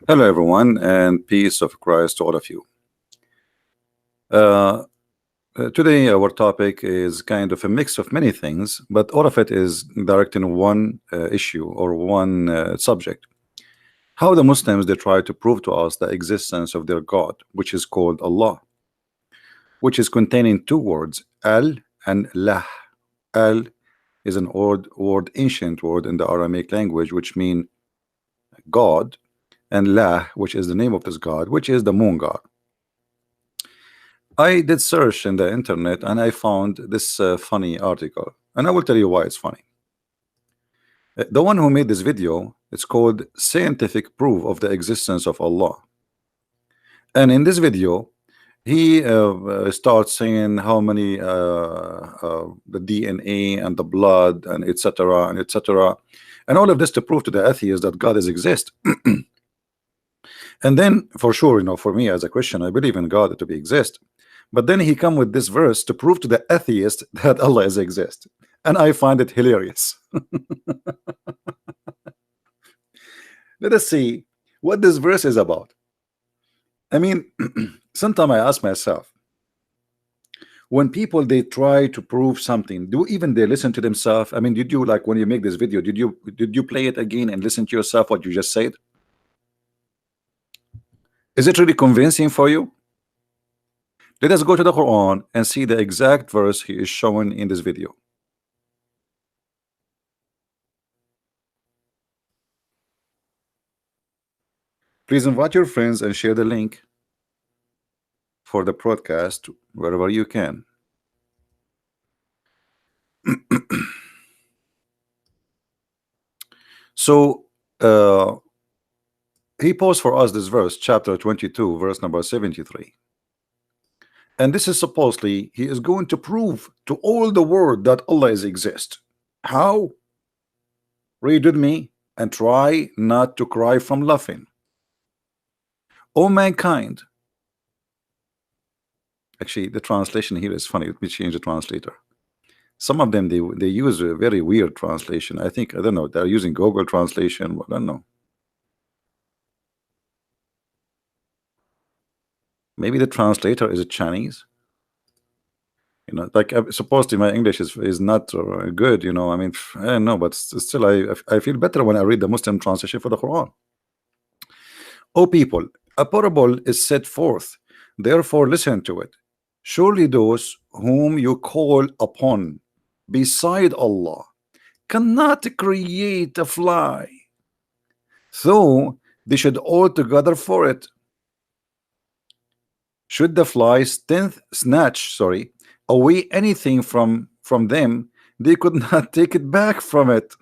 Hello, everyone, and peace of Christ to all of you. Uh, Today, our topic is kind of a mix of many things, but all of it is directed in one issue or one subject. How the Muslims they try to prove to us the existence of their God, which is called Allah, which is containing two words, Al and Lah. Al is an old word, ancient word in the Aramaic language, which mean God, and Lah, which is the name of this God, which is the moon God. I did search in the internet and I found this funny article, and I will tell you why it's funny. The one who made this video, it's called Scientific Proof of the Existence of Allah. And in this video, he starts saying how many the DNA and the blood and etc. and etc. and all of this to prove to the atheist that God is exist. And then for sure, for me as a Christian, I believe in God to be exist. But then he come with this verse to prove to the atheist that Allah is exist, and I find it hilarious. Let us see what this verse is about. I mean, sometimes I ask myself, when people they try to prove something, do even they listen to themselves? I mean, did you, like, when you make this video, did you play it again and listen to yourself what you just said? Is it really convincing for you? Let us go to the Quran and see the exact verse he is showing in this video. Please invite your friends and share the link for the broadcast wherever you can. So he posed for us this verse, chapter 22, verse number 73. And this is supposedly he is going to prove to all the world that Allah is exist. How? Read with me and try not to cry from laughing. O mankind. Actually, the translation here is funny. Let me change the translator. Some of them they use a very weird translation. I don't know, they're using Google translation. I don't know. Maybe the translator is a Chinese. Like supposedly my English is not good. I mean, I don't know, but still I feel better when I read the Muslim translation for the Quran. O people, a parable is set forth, therefore listen to it. Surely those whom you call upon beside Allah cannot create a fly, so they should all together for it. Should the fly snatch away anything from them, they could not take it back from it.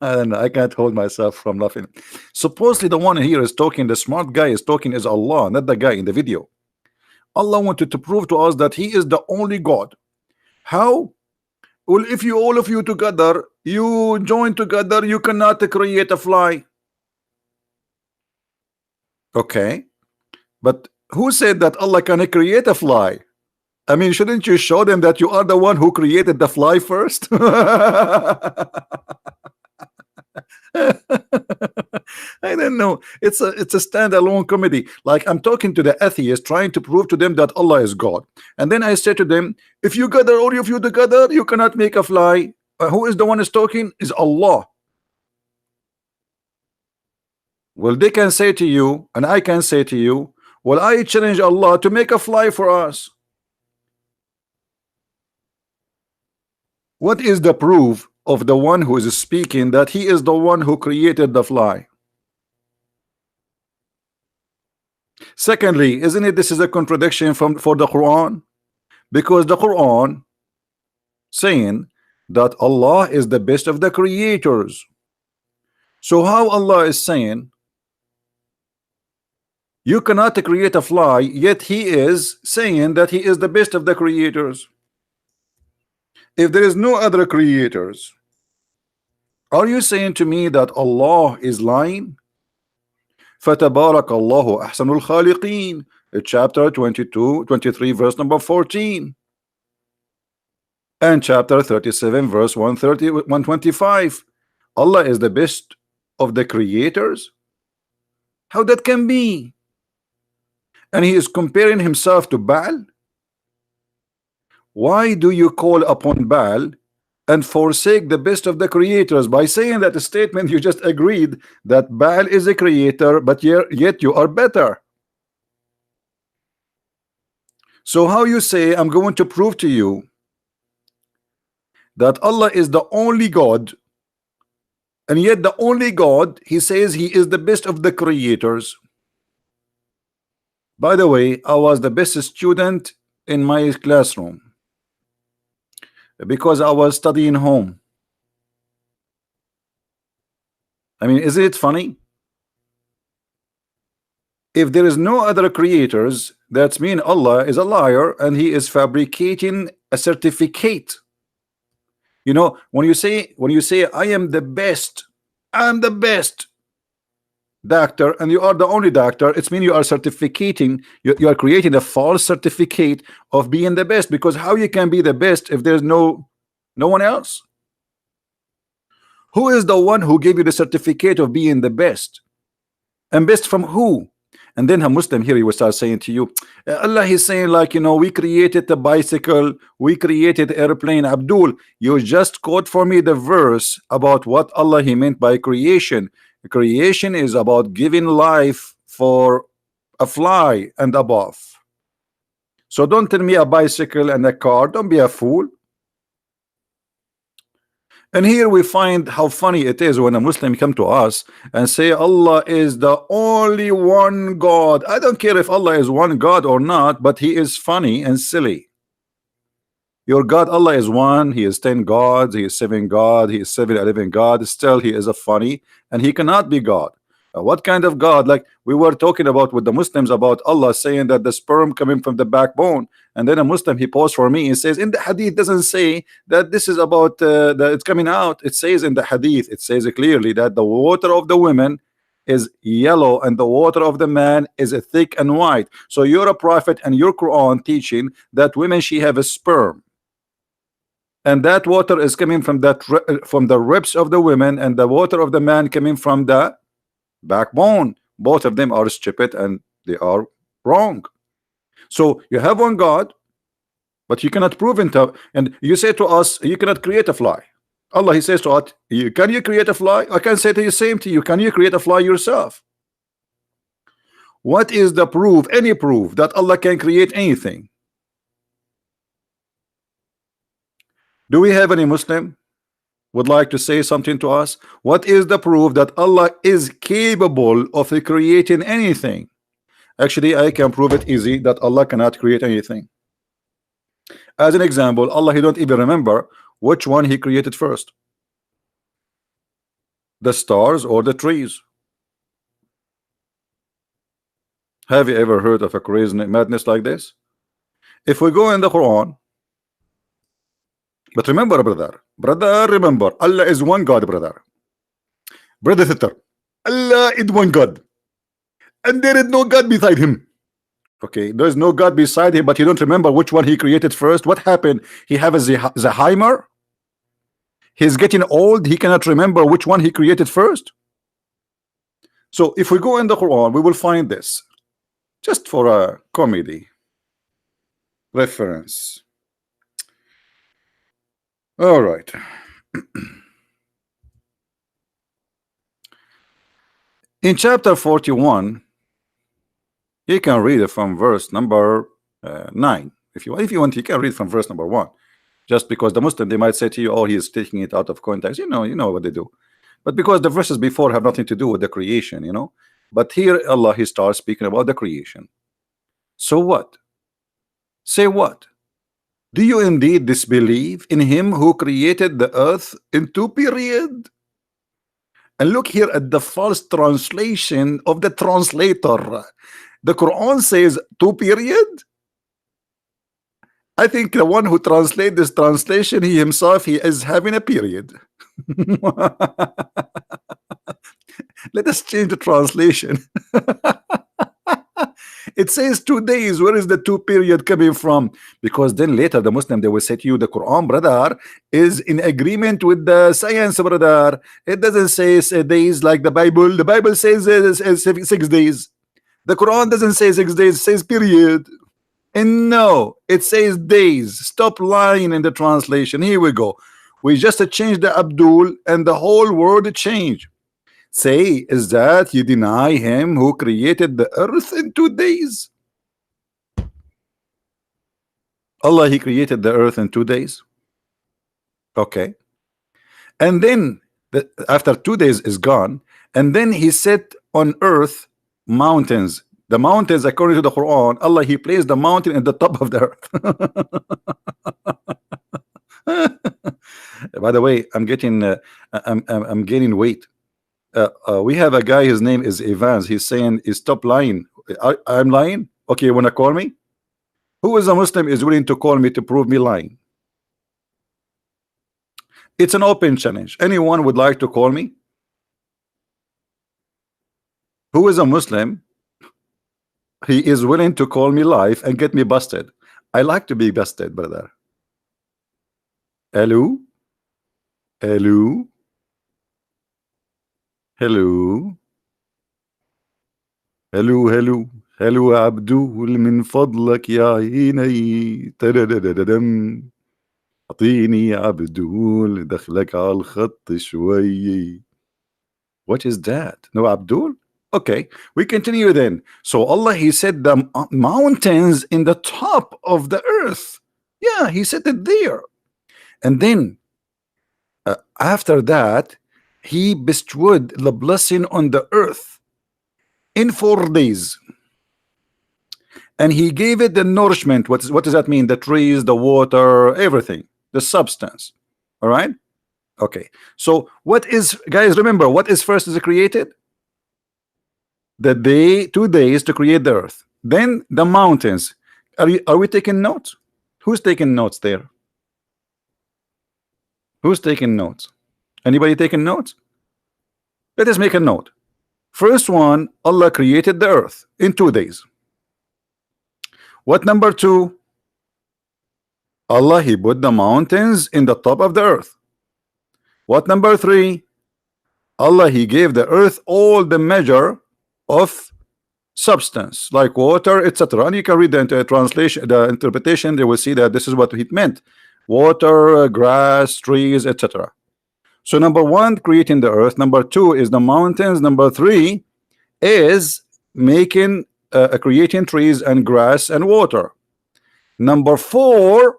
I don't know, I can't hold myself from laughing. Supposedly the one here is talking, the smart guy is talking is Allah, not the guy in the video. Allah wanted to prove to us that he is the only God. How? Well, if you all of you together, you join together, you cannot create a fly. Okay, but who said that Allah can create a fly? I mean, shouldn't you show them that you are the one who created the fly first? I don't know. It's a standalone comedy. Like, I'm talking to the atheists, trying to prove to them that Allah is God, and then I say to them, if you gather all of you together, you cannot make a fly. Who is the one who's talking? Is Allah. Well, they can say to you, and I can say to you, well, I challenge Allah to make a fly for us. What is the proof of the one who is speaking that he is the one who created the fly? Secondly, isn't it this is a contradiction for the Quran? Because the Quran saying that Allah is the best of the creators. So how Allah is saying you cannot create a fly, yet he is saying that he is the best of the creators? If there is no other creators, are you saying to me that Allah is lying? فَتَبَارَكَ اللَّهُ أَحْسَنُ الْخَالِقِينَ, chapter 22, 23, verse number 14. And chapter 37 verse 130 125, Allah is the best of the creators. How that can be? And he is comparing himself to Baal. Why do you call upon Baal and forsake the best of the creators by saying that statement you just agreed that Baal is a creator, but yet you are better? So how you say I'm going to prove to you that Allah is the only God, and yet the only God, he says he is the best of the creators? By the way, I was the best student in my classroom because I was studying home. I mean, isn't it funny? If there is no other creators, that means Allah is a liar and he is fabricating a certificate. You know, when you say I am the best, I'm the best doctor, and you are the only doctor, it's mean you are certificating, you are creating a false certificate of being the best, because how you can be the best if there's no one else? Who is the one who gave you the certificate of being the best? And best from who? And then a Muslim here, he will start saying to you, Allah is saying, like, you know, we created the bicycle, we created airplane. Abdul, you just quote for me the verse about what Allah he meant by creation. Creation is about giving life for a fly and above. So don't tell me a bicycle and a car. Don't be a fool. And here we find how funny it is when a Muslim come to us and say Allah is the only one God. I don't care if Allah is one God or not, but he is funny and silly. Your God, Allah is one, he is 10 gods, he is 7 God, he is 7-11 God, still he is a funny, and he cannot be God. What kind of God? Like we were talking about with the Muslims about Allah saying that the sperm coming from the backbone, and then a Muslim he posed for me, he says in the hadith doesn't say that this is about that it's coming out. It says in the hadith, it says clearly that the water of the women is yellow and the water of the man is thick and white. So you're a prophet and your Quran teaching that women she have a sperm, and that water is coming from from the ribs of the women, and the water of the man coming from the backbone. Both of them are stupid and they are wrong. So you have one God, but you cannot prove it. And you say to us, you cannot create a fly. Allah he says to us, can you create a fly? I can say to you, same to you, can you create a fly yourself? What is the proof, any proof that Allah can create anything? Do we have any Muslim would like to say something to us? What is the proof that Allah is capable of creating anything? Actually, I can prove it easy that Allah cannot create anything. As an example, Allah he don't even remember which one he created first, the stars or the trees. Have you ever heard of a crazy madness like this? If we go in the Quran, but remember, brother, remember, Allah is one God, brother sister, Allah is one God, and there is no God beside him. Okay, there is no God beside him, but you don't remember which one he created first. What happened? He have a Zaheimer. He's getting old, he cannot remember which one he created first. So if we go in the Quran, we will find this, just for a comedy reference. All right. In chapter 41, you can read it from verse number 9. If you want, you can read from verse number 1. Just because the Muslim, they might say to you, oh, he is taking it out of context. You know what they do. But because the verses before have nothing to do with the creation, you know. But here Allah he starts speaking about the creation. So what? Say what? Do you indeed disbelieve in him who created the earth in 2 periods? And look here at the false translation of the translator. The Quran says 2 period. I think the one who translate this translation, he himself, he is having a period. Let us change the translation. It says 2 days. Where is the two period coming from? Because then later the Muslim, they will say to you, the Quran, brother, is in agreement with the science, brother. It doesn't say days like the Bible. The Bible says 6 days. The Quran doesn't say 6 days, it says period. And no, it says days. Stop lying in the translation. Here we go. We just changed the Abdul and the whole word changed. Say, is that you deny him who created the earth in 2 days? Allah, he created the earth in 2 days. Okay. And then after 2 days is gone, and then he set on earth mountains. The mountains, according to the Quran, Allah, he placed the mountain at the top of the earth. By the way, I'm getting I'm gaining weight. We have a guy, his name is Evans. He's saying, stop lying. I'm lying? Okay, you wanna call me? Who is a Muslim is willing to call me to prove me lying? It's an open challenge. Anyone would like to call me? Who is a Muslim? He is willing to call me live and get me busted. I like to be busted, brother. Hello? Hello? Hello? hello hello hello عبدول من فضلك يا عيني تددددم اعطيني عبدول دخلك على الخط شوي. What is that? No Abdul? Okay, we continue then. So Allah, he said the mountains in the top of the earth. Yeah, he said it there. And then after that, he bestowed the blessing on the earth in 4 days. And he gave it the nourishment. What does that mean? The trees, the water, everything, the substance. All right. Okay. So what is, guys, remember, what is first is created? The day, 2 days to create the earth. Then the mountains. Are we taking notes? Who's taking notes there? Who's taking notes? Anybody taking notes? Let us make a note. First one, Allah created the earth in 2 days. What number 2? Allah, he put the mountains in the top of the earth. What number 3? Allah, he gave the earth all the measure of substance like water, etc. And you can read the translation, the interpretation. They will see that this is what it meant: water, grass, trees, etc. So number 1, creating the earth. Number 2 is the mountains. Number 3 is making creating trees and grass and water. Number 4,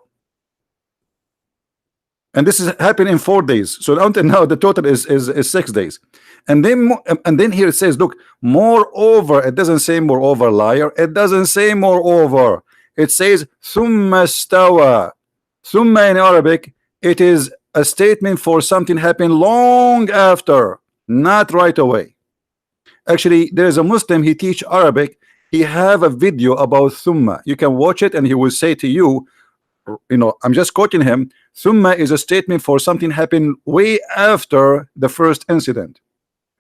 and this is happening in 4 days. So until now the total is 6 days. And then here it says, look, moreover. It doesn't say moreover, liar. It doesn't say moreover. It says thumma stawa. Thumma in Arabic, it is a statement for something happened long after, not right away. Actually, there is a Muslim, he teach Arabic. He have a video about thumma. You can watch it and he will say to you, you know, I'm just quoting him, thumma is a statement for something happened way after the first incident.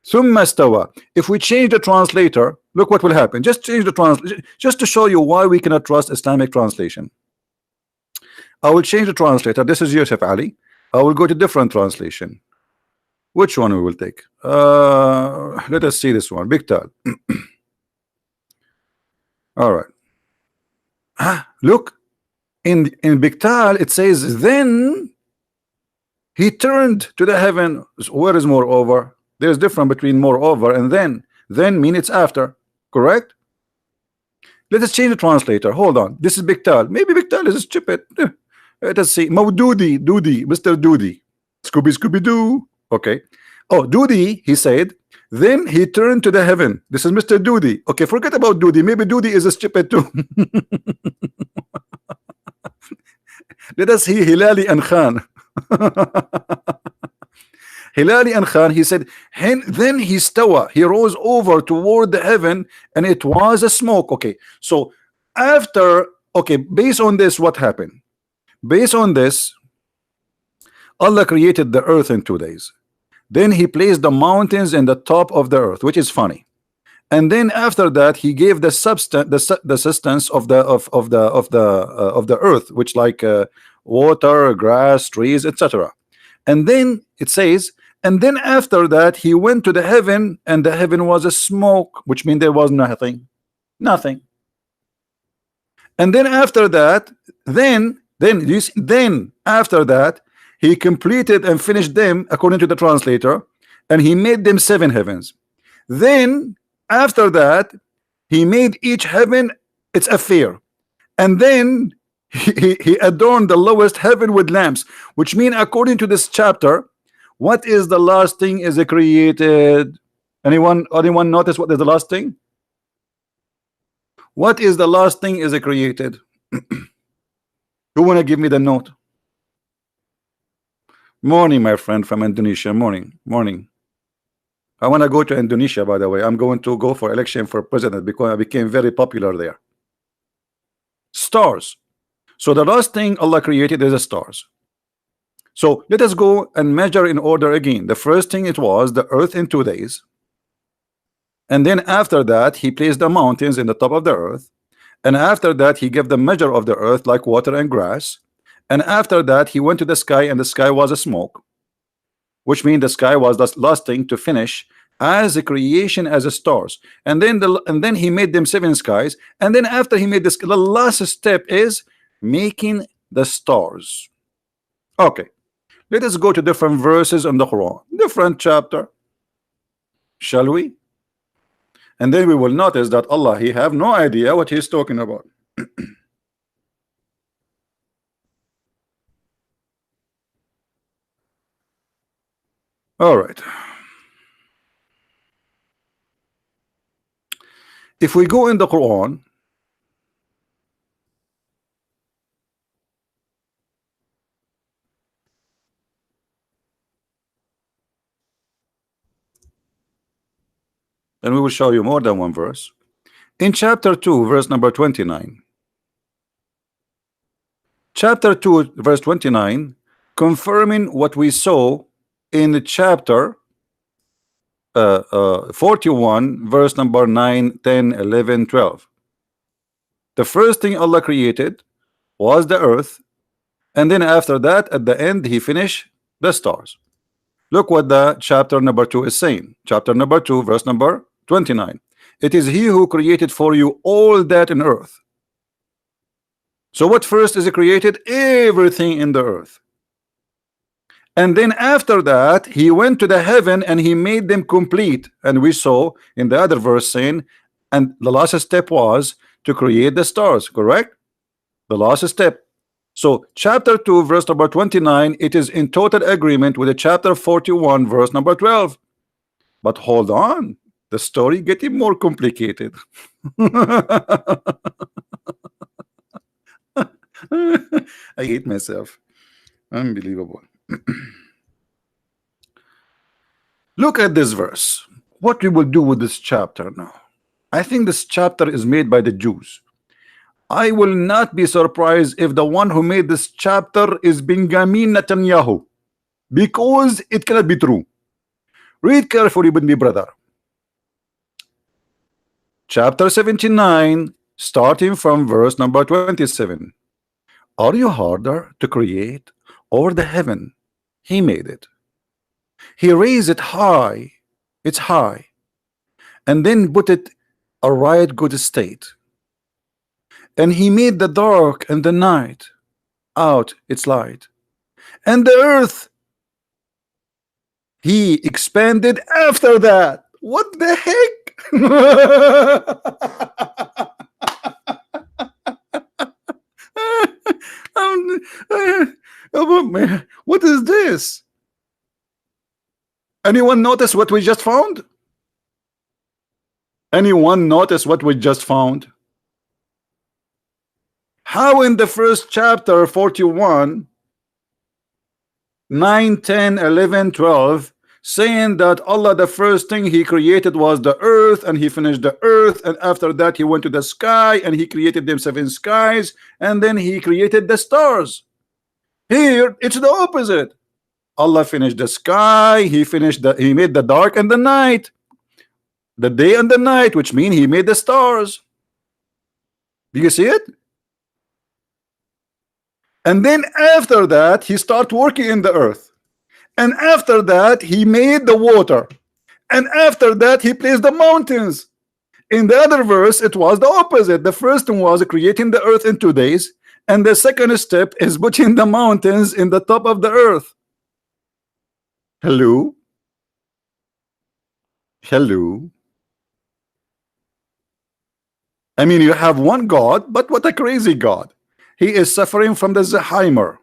Thumma stawa. If we change the translator, look what will happen. Just change the translation, just to show you why we cannot trust Islamic translation. I will change the translator. This is Yusuf Ali. I will go to different translation. Which one we will take? Let us see this one. Bigtal. All right. Look, in Bigtal it says, then he turned to the heaven. Where is moreover? There's difference between moreover and then. Then mean it's after. Correct? Let us change the translator. Hold on. This is Bigtal. Maybe Bigtal is stupid. Let us see. Maududi, Doody, Mr. Doody. Scooby Doo. Okay. Oh, Doody, he said, then he turned to the heaven. This is Mr. Doody. Okay, forget about Doody. Maybe Doody is a stupid too. Let us see Hilali and Khan. Hilali and Khan, he said, then he stawa, he rose over toward the heaven, and it was a smoke. Okay, so after, okay, based on this, what happened? Based on this, Allah created the earth in 2 days. Then he placed the mountains in the top of the earth, which is funny. and then after that he gave the substance, the substance of the earth, which like water, grass, trees, etc. And then it says, and then after that he went to the heaven, and the heaven was a smoke, which means there was nothing. And then after that, then after that he completed and finished them according to the translator, and he made them 7 heavens. Then after that he made each heaven its affair, and then he adorned the lowest heaven with lamps, which mean according to this chapter, what is the last thing is created? Anyone notice what is the last thing? What is the last thing is created? Who wanna give me the note? Morning, my friend from Indonesia. Morning. I want to go to Indonesia, by the way. I'm going to go for election for president because I became very popular there. Stars. So the last thing Allah created is the stars. So let us go and measure in order again. The first thing, it was the earth in 2 days. And then after that he placed the mountains in the top of the earth. And after that he gave the measure of the earth like water and grass. And after that he went to the sky, and the sky was a smoke, which means the sky was the last thing to finish as a creation as a stars. And then he made them 7 skies. And then after he made this, the last step is making the stars. Okay, let us go to different verses in the Quran, different chapter, shall we? And then we will notice that Allah, he have no idea what he's talking about. All right. If we go in the Quran, and we will show you more than one verse. In chapter 2, verse number 29. Chapter 2, verse 29, confirming what we saw in the chapter 41, verse number 9, 10, 11, 12. The first thing Allah created was the earth, and then after that, at the end, he finished the stars. Look what the chapter number 2 is saying. Chapter number 2, verse number 29. It is he who created for you all that in earth. So what first is created? Everything in the earth. And then after that he went to the heaven and he made them complete. And we saw in the other verse saying, and the last step was to create the stars, correct? The last step. So chapter 2, verse number 29, it is in total agreement with the chapter 41, verse number 12. But hold on, the story getting more complicated. I hate myself. Unbelievable. Look at this verse. What we will do with this chapter now? I think this chapter is made by the Jews. I will not be surprised if the one who made this chapter is Benjamin Netanyahu, because it cannot be true. Read carefully with me, brother. Chapter 79, starting from verse number 27. Are you harder to create, or the heaven? He made it. He raised it high. It's high. And then put it a right good state. And he made the dark and the night out its light. And the earth he expanded after that. What the heck? What is this? Anyone notice what we just found? Anyone notice what we just found? How in the first chapter 41, 9, 10, 11, 12, saying that Allah, the first thing he created was the earth, and he finished the earth, and after that he went to the sky and he created them 7 skies, and then he created the stars. Here it's the opposite. Allah finished the sky, he made the dark and the night. the day and the night, which means he made the stars. Do you see it? And then after that, he started working in the earth. And after that, he made the water. And after that, he placed the mountains. In the other verse, it was the opposite. The first one was creating the earth in 2 days. And the second step is putting the mountains in the top of the earth. Hello? Hello? I mean, you have one God, but what a crazy God. He is suffering from the Alzheimer.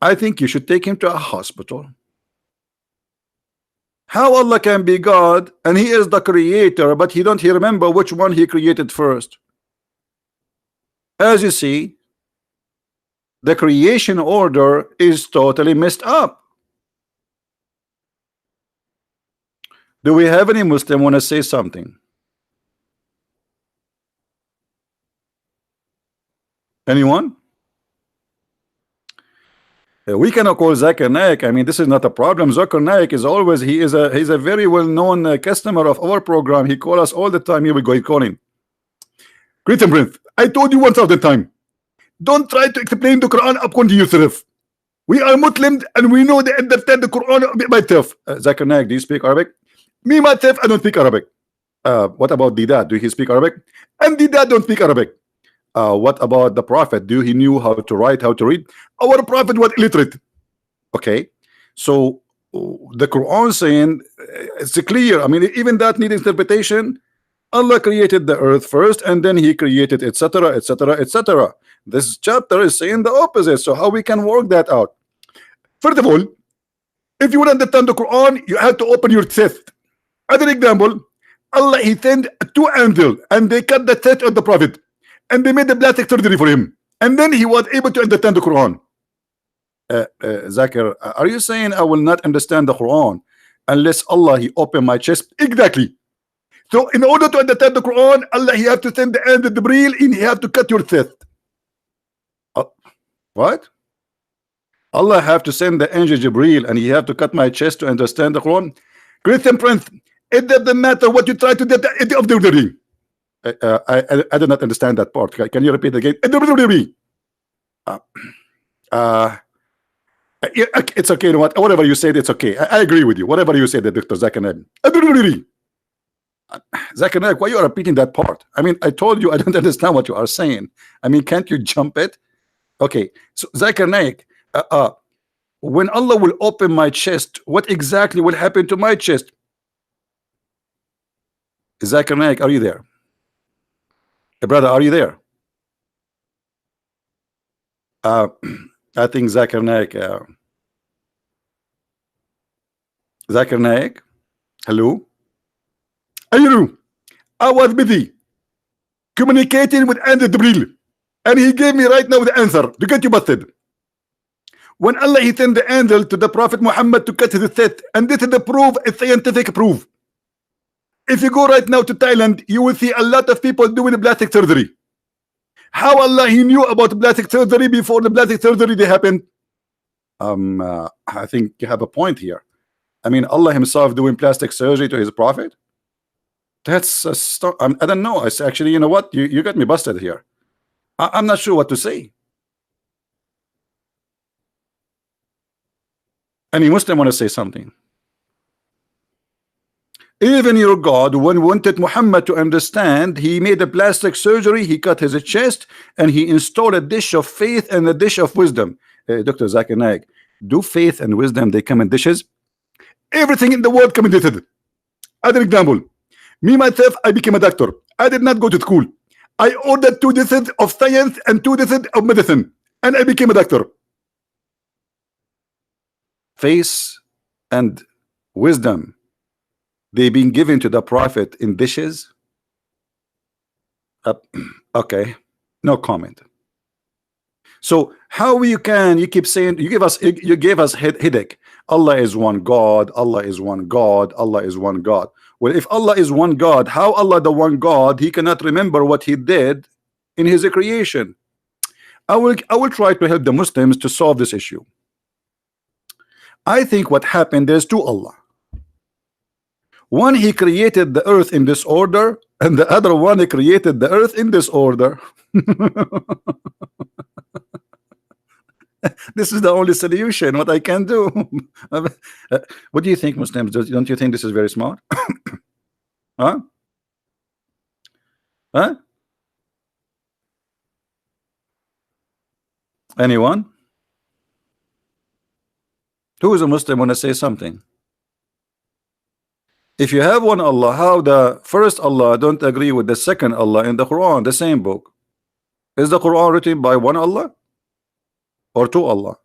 I think you should take him to a hospital. How Allah can be God and he is the creator, but he don't remember which one he created first? As you see, the creation order is totally messed up. Do we have any Muslim want to say something? Anyone? We cannot call Zakir Naik. I mean, this is not a problem. Zakir Naik is always, he's a very well-known customer of our program. He calls us all the time. Here we go, he calling. Great and Prince, I told you 1,000 times. Don't try to explain the Quran upon yourself. We are Muslims and we know they understand the Quran by myself. Zakir Naik, do you speak Arabic? Me myself, I don't speak Arabic. What about Didat? Do he speak Arabic? And Didat don't speak Arabic. What about the Prophet? Do he knew how to write, how to read? Our Prophet was illiterate. Okay, so the Quran saying it's clear. I mean, even that needs interpretation. Allah created the earth first, and then He created etc. etc. etc. This chapter is saying the opposite. So how we can work that out? First of all, if you want to understand the Quran, you have to open your chest. Other example, Allah He sent 2 angels, and they cut the chest of the Prophet. And they made the plastic surgery for him, and then he was able to understand the Quran. Zakir, are you saying I will not understand the Quran unless Allah He open my chest? Exactly. So in order to understand the Quran, Allah He have to send the angel Jibreel, and He have to cut your chest. What? Allah have to send the angel Jibreel, and He have to cut my chest to understand the Quran? Christian Prince, it doesn't matter what you try to do at the end of the day. I did not understand that part. Can you repeat again? It's okay. You know what? Whatever you said, it's okay. I agree with you. Whatever you said, Dr. Zakir Naik. Zakir Naik, why you are repeating that part? I mean, I told you I don't understand what you are saying. I mean, can't you jump it? Okay. So Zakir Naik, when Allah will open my chest, what exactly will happen to my chest? Zakir Naik, are you there? Brother, are you there? I think Zakir Naik. Zakir Naik, hello? Ayuru, I was busy communicating with Andrew Jibreel, and he gave me right now the answer to get you busted. When Allah He sent the angel to the Prophet Muhammad to cut his teeth, and this is the proof, a scientific proof. If you go right now to Thailand, you will see a lot of people doing plastic surgery. How Allah He knew about plastic surgery before the plastic surgery they happened? I think you have a point here. I mean, Allah Himself doing plastic surgery to His Prophet? That's I don't know. It's actually, you know what? You got me busted here. I'm not sure what to say. Any Muslim want to say something? Even your God, when wanted Muhammad to understand, He made a plastic surgery, He cut his chest, and He installed a dish of faith and a dish of wisdom. Dr. Zakir Naik, do faith and wisdom, they come in dishes? Everything in the world come in dishes. Other example, me myself, I became a doctor. I did not go to school. I ordered 2 dishes of science and 2 dishes of medicine, and I became a doctor. Faith and wisdom, they been given to the Prophet in dishes. Okay, no comment. So how you keep saying, you gave us headache. Allah is one God, Allah is one God, Allah is one God. Well, if Allah is one God, how Allah the one God, He cannot remember what He did in His creation? I will try to help the Muslims to solve this issue. I think what happened, there's 2 Allah. One, he created the earth in disorder, and the other one, he created the earth in disorder. This is the only solution. What I can do. What do you think, Muslims? Don't you think this is very smart? Huh? Huh? Anyone? Who is a Muslim want to say something? If you have one Allah, how the first Allah don't agree with the second Allah in the Quran, the same book? Is the Quran written by one Allah or two Allah?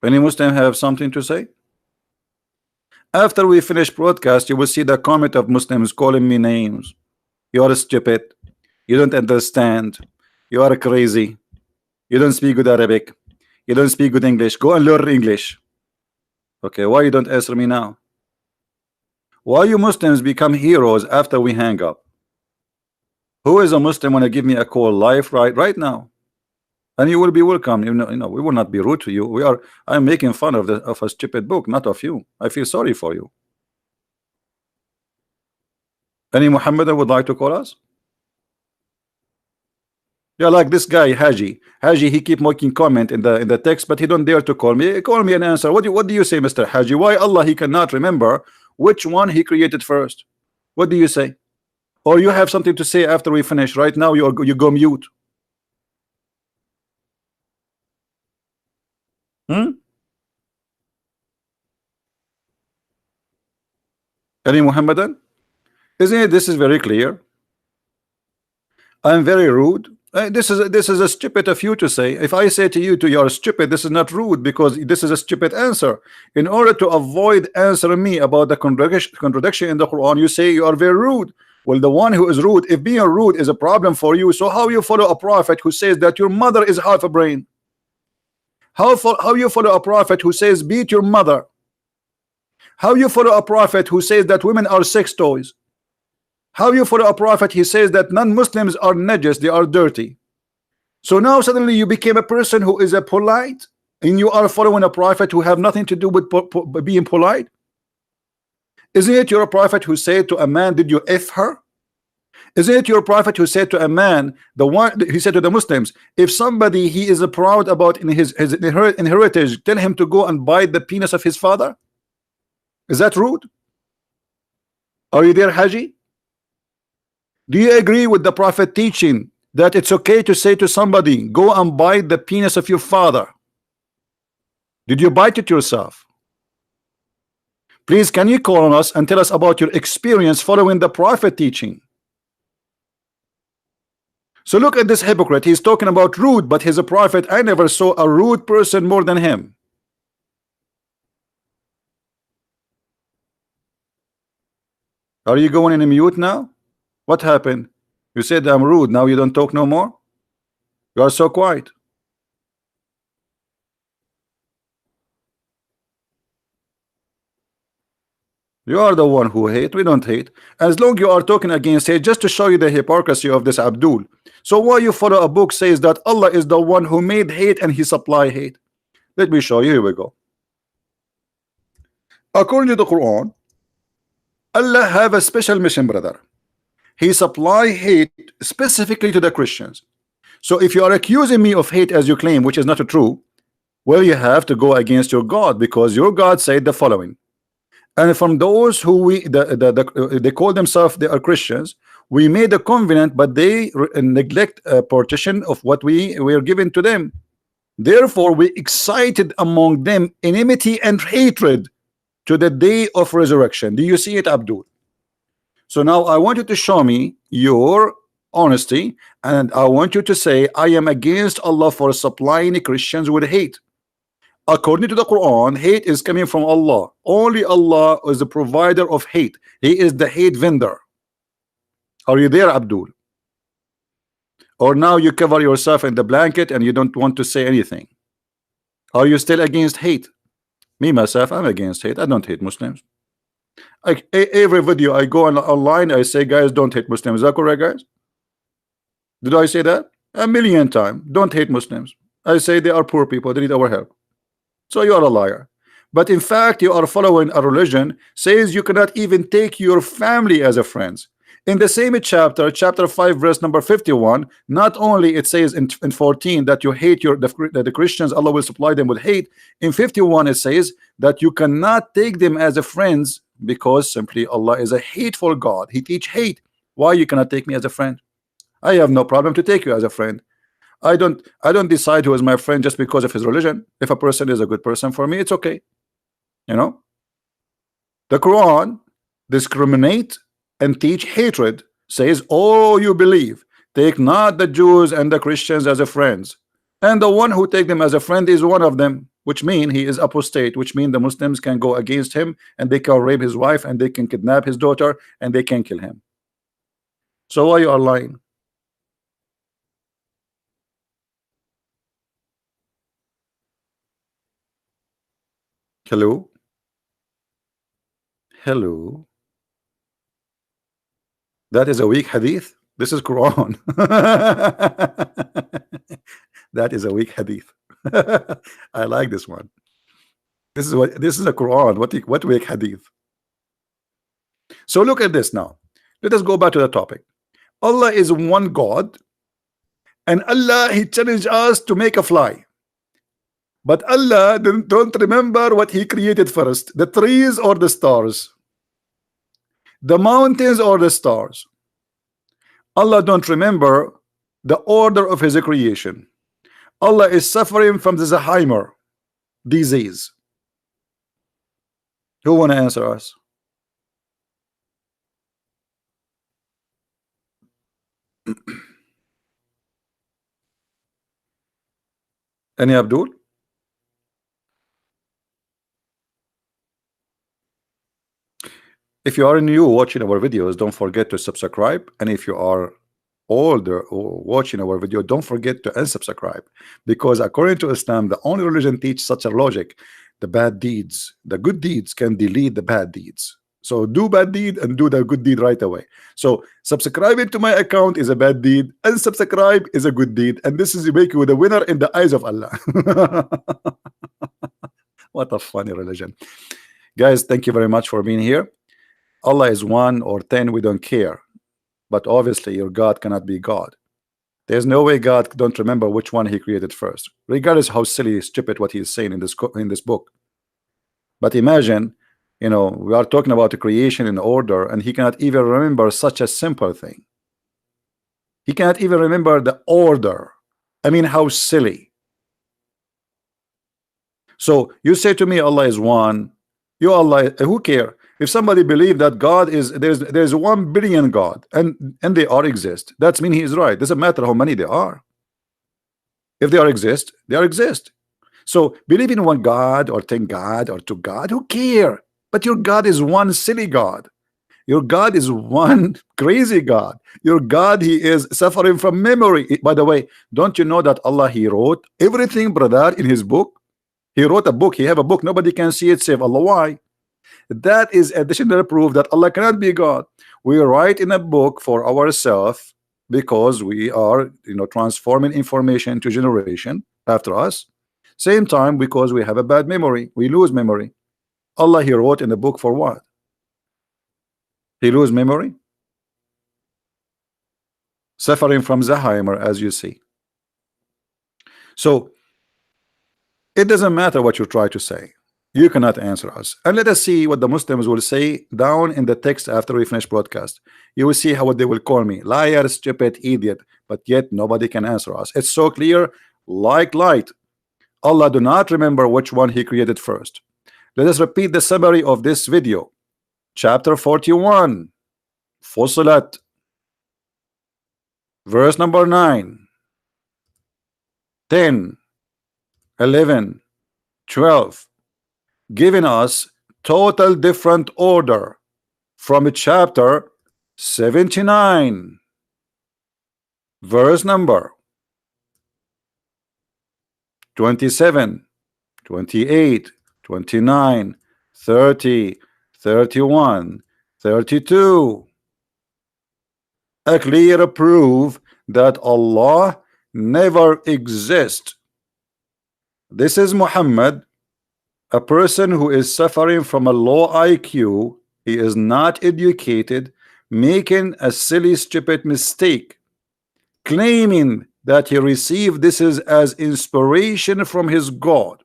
Any Muslim have something to say? After we finish broadcast, you will see the comment of Muslims calling me names. You are stupid. You don't understand. You are crazy. You don't speak good Arabic. You don't speak good English. Go and learn English. Okay, why you don't answer me now? Why you Muslims become heroes after we hang up? Who is a Muslim want to give me a call live right now? And you will be welcome. You know, we will not be rude to you. I'm making fun of a stupid book, not of you. I feel sorry for you. Any Muhammadan would like to call us? Yeah, like this guy Haji. Haji, he keep making comment in the text, but he don't dare to call me. Call me and answer. What do you say, Mr. Haji? Why Allah he cannot remember which one he created first? What do you say? Or you have something to say after we finish? Right now you go mute. Any Muhammadan? Isn't it? This is very clear. I'm very rude. This is a stupid of you to say. If I say to you, you're stupid, this is not rude because this is a stupid answer. In order to avoid answering me about the contradiction in the Quran, you say you are very rude. Well, the one who is rude, if being rude is a problem for you, so how you follow a prophet who says that your mother is half a brain? How you follow a prophet who says beat your mother? How you follow a prophet who says that women are sex toys? How you follow a prophet he says that non-Muslims are najas, they are dirty? So now suddenly you became a person who is a polite, and you are following a prophet who have nothing to do with being polite? Isn't it your prophet who said to a man, did you F her? Isn't it your prophet who said to a man, he said to the Muslims, if somebody he is proud about in his inheritance, tell him to go and bite the penis of his father? Is that rude? Are you there, Haji? Do you agree with the prophet teaching that it's okay to say to somebody, go and bite the penis of your father? Did you bite it yourself? Please, can you call on us and tell us about your experience following the prophet teaching? So look at this hypocrite. He's talking about rude, but he's a prophet. I never saw a rude person more than him. Are you going in mute now? What happened? You said I'm rude. Now you don't talk no more? You are so quiet. You are the one who hate. We don't hate. As long you are talking against hate, just to show you the hypocrisy of this Abdul. So why you follow a book says that Allah is the one who made hate and he supply hate? Let me show you. Here we go. According to the Quran, Allah have a special mission, brother. He supply hate specifically to the Christians. So if you are accusing me of hate as you claim, which is not true, well, you have to go against your God, because your God said the following. And from those who they call themselves, they are Christians, we made a covenant, but they neglect a partition of what we were given to them. Therefore we excited among them enmity and hatred to the day of resurrection. Do you see it, Abdul? So now I want you to show me your honesty, and I want you to say, I am against Allah for supplying Christians with hate. According to the Quran, hate is coming from Allah. Only Allah is the provider of hate. He is the hate vendor. Are you there, Abdul? Or now you cover yourself in the blanket and you don't want to say anything? Are you still against hate? Me, myself, I'm against hate. I don't hate Muslims. Every video I go online, I say, guys, don't hate Muslims. Is that correct, guys? Did I say that? A million times. Don't hate Muslims. I say they are poor people. They need our help. So you are a liar. But in fact, you are following a religion says you cannot even take your family as a friends. In the same chapter, chapter 5, verse number 51, not only it says in 14 that you hate the Christians, Allah will supply them with hate. In 51, it says that you cannot take them as a friends because simply Allah is a hateful God. He teach hate. Why you cannot take me as a friend? I have no problem to take you as a friend. I don't decide who is my friend just because of his religion. If a person is a good person for me, it's okay. You know, the Quran discriminate and teach hatred, says, oh, you believe, take not the Jews and the Christians as a friends, and the one who take them as a friend is one of them, which mean he is apostate, which mean the Muslims can go against him and they can rape his wife and they can kidnap his daughter and they can kill him. So why you are lying? Hello? Hello? That is a weak hadith. This is Quran. That is a weak hadith. I like this one. This is a Quran. What weak hadith? So look at this now. Let us go back to the topic. Allah is one God, and Allah He challenged us to make a fly. But Allah don't remember what He created first: the trees or the stars, the mountains or the stars. Allah don't remember the order of His creation. Allah is suffering from the Alzheimer disease. Who want to answer us? Any Abdul? If you are new watching our videos, don't forget to subscribe, and if you are older or watching our video, don't forget to unsubscribe, because according to Islam, the only religion teach such a logic: the bad deeds, the good deeds can delete the bad deeds. So do bad deed and do the good deed right away. So subscribing to my account is a bad deed, unsubscribe is a good deed, and this is make you the winner in the eyes of Allah. What a funny religion. Guys, thank you very much for being here. Allah is 1 or 10, we don't care, but obviously your God cannot be God. There's no way God don't remember which one He created first, regardless how silly, stupid what He is saying in this book. But imagine, you know, we are talking about a creation in order, and He cannot even remember such a simple thing. He cannot even remember the order. I mean, how silly. So you say to me Allah is 1, you Allah, who care? If somebody believe that God is there's 1 billion God and they are exist, that's mean He is right. Doesn't matter how many there are. If they are exist, they are exist. So believe in 1 God or 10 God or 2 God, who care? But your God is 1 silly God. Your God is 1 crazy God. Your God, He is suffering from memory. By the way, don't you know that Allah He wrote everything, brother, in His book? He wrote a book. He have a book. Nobody can see it save Allah. Why? That is additional proof that Allah cannot be God. We write in a book for ourselves because we are, you know, transforming information to generation after us. Same time, because we have a bad memory, we lose memory. Allah He wrote in the book for what? He lose memory, suffering from Alzheimer, as you see. So it doesn't matter what you try to say. You cannot answer us. And let us see what the Muslims will say down in the text after we finish broadcast. You will see how they will call me liar, stupid, idiot, but yet nobody can answer us. It's so clear, like light. Allah do not remember which one He created first. Let us repeat the summary of this video. Chapter 41, Fusilat, verse number 9, 10, 11, 12, giving us total different order from chapter 79, verse number 27, 28, 29, 30, 31, 32. A clear proof that Allah never exists. This is Muhammad, A person who is suffering from a low IQ, he is not educated, making a silly, stupid mistake, claiming that he received this is as inspiration from his God.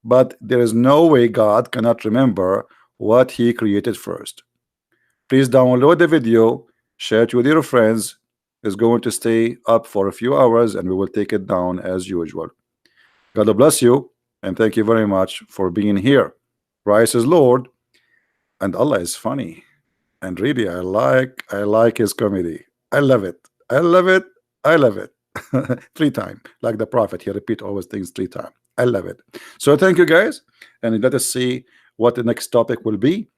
But there is no way God cannot remember what he created first. Please download the video, share it with your friends. It's going to stay up for a few hours and we will take it down as usual. God bless you and thank you very much for being here. Christ is Lord and Allah is funny. And really I like his comedy. I love it. I love it. I love it. 3 times, like the prophet, he repeat always things 3 times. I love it. So thank you guys, and let us see what the next topic will be.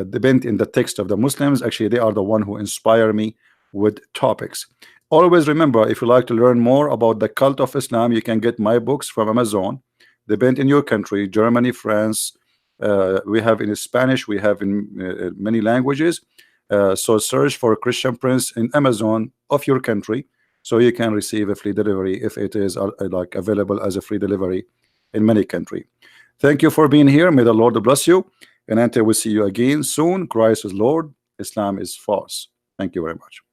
Depend in the text of the Muslims. Actually, they are the one who inspire me with topics. Always remember, if you like to learn more about the cult of Islam, you can get my books from Amazon. Depend in your country, Germany, France. We have in Spanish, we have in many languages. So search for Christian Prince in Amazon of your country, so you can receive a free delivery if it is like available as a free delivery in many countries. Thank you for being here. May the Lord bless you. And until we see you again soon, Christ is Lord, Islam is false. Thank you very much.